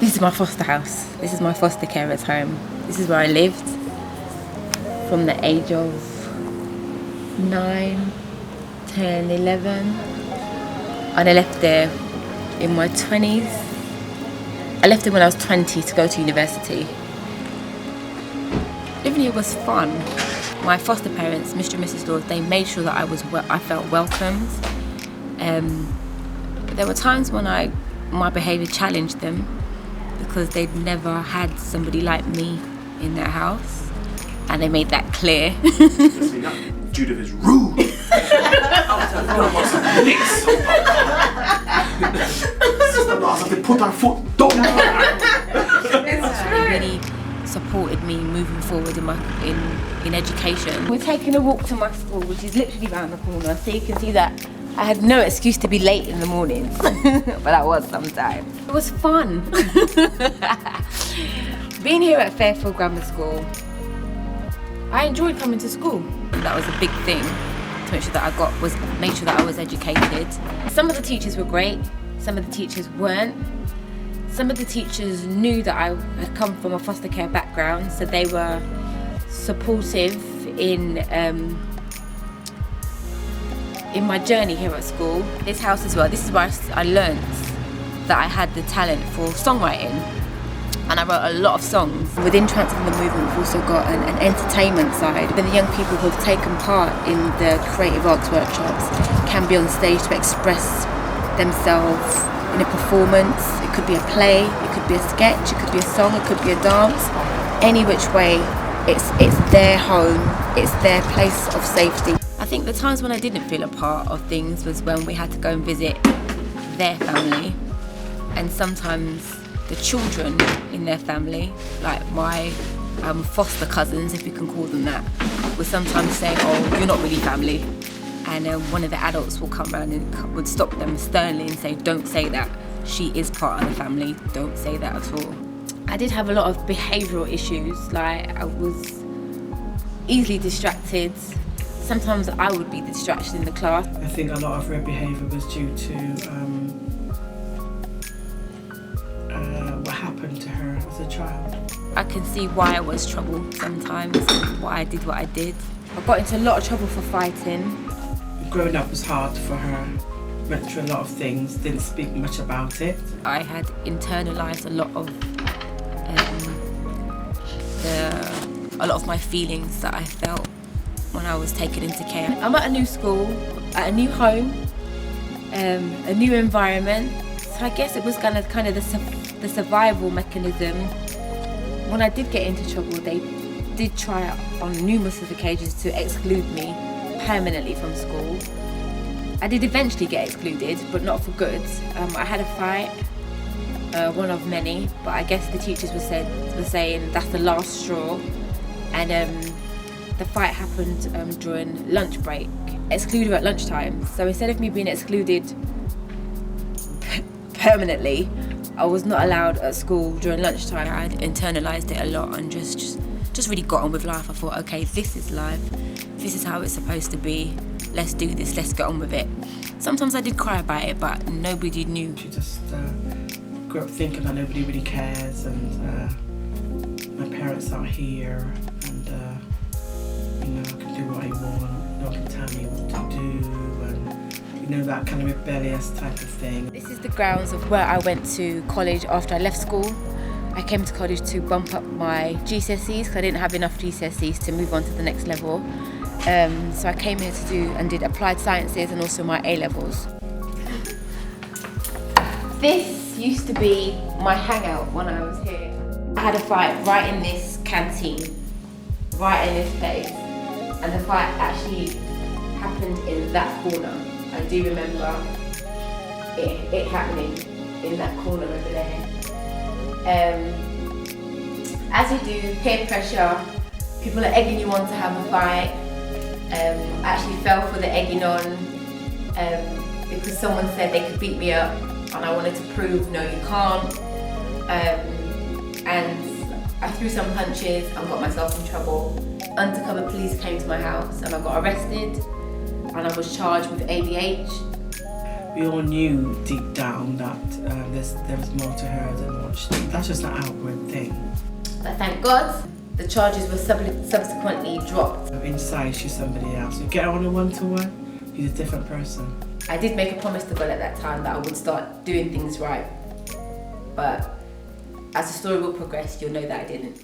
This is my foster house. This is my foster carer's home. This is where I lived from the age of 9, 10, 11. And I left there in my 20s. I left there when I was 20 to go to university. Living here was fun. My foster parents, Mr. and Mrs. Lord, they made sure that I felt welcomed. But there were times when my behaviour challenged them because they'd never had somebody like me in their house, and they made that clear. Judith is rude. They put our foot down. They really supported me moving forward in education. We're taking a walk to my school, which is literally around the corner, so you can see that I had no excuse to be late in the mornings, but I was sometimes. It was fun. Being here at Fairfield Grammar School, I enjoyed coming to school. That was a big thing to make sure that I was educated. Some of the teachers were great, some of the teachers weren't. Some of the teachers knew that I had come from a foster care background, so they were supportive in my journey here at school. This house as well, this is where I learnt that I had the talent for songwriting, and I wrote a lot of songs. Within Transform the Movement, we've also got an entertainment side. The young people who have taken part in the creative arts workshops can be on stage to express themselves in a performance. It could be a play, it could be a sketch, it could be a song, it could be a dance. Any which way, it's their home, it's their place of safety. I think the times when I didn't feel a part of things was when we had to go and visit their family, and sometimes the children in their family, like my foster cousins, if you can call them that, would sometimes say, "Oh, you're not really family." And one of the adults will come around and would stop them sternly and say, "Don't say that. She is part of the family. Don't say that at all." I did have a lot of behavioural issues. Like, I was easily distracted. Sometimes I would be the distraction in the class. I think a lot of her behaviour was due to what happened to her as a child. I can see why I was trouble sometimes, why I did what I did. I got into a lot of trouble for fighting. Growing up was hard for her. Went through a lot of things, didn't speak much about it. I had internalised a lot of my feelings that I felt when I was taken into care. I'm at a new school, at a new home, a new environment. So I guess it was kind of the survival mechanism. When I did get into trouble, they did try on numerous occasions to exclude me permanently from school. I did eventually get excluded, but not for good. I had a fight, one of many, but I guess the teachers were saying that's the last straw. And the fight happened during lunch break. Excluded at lunchtime. So instead of me being excluded permanently, I was not allowed at school during lunchtime. I internalised it a lot and just really got on with life. I thought, okay, this is life. This is how it's supposed to be. Let's do this, let's get on with it. Sometimes I did cry about it, but nobody knew. She just grew up thinking that nobody really cares, and my parents are here, and I can do what I want, no one can tell me what to do, and that kind of rebellious type of thing. This is the grounds of where I went to college after I left school. I came to college to bump up my GCSEs because I didn't have enough GCSEs to move on to the next level. So I came here to did applied sciences and also my A-levels. This used to be my hangout when I was here. I had a fight right in this canteen, right in this place, and the fight actually happened in that corner. I do remember it happening in that corner over there. As you do, peer pressure, people are egging you on to have a fight. I actually fell for the egging on because someone said they could beat me up, and I wanted to prove, no, you can't. And I threw some punches and got myself in trouble. Undercover police came to my house and I got arrested, and I was charged with ABH. We all knew deep down that there was more to her than what that's just an outward thing. But thank God, the charges were subsequently dropped. Inside, she's somebody else. You get her on a one-to-one, she's a different person. I did make a promise to God at that time that I would start doing things right. But as the story will progress, you'll know that I didn't.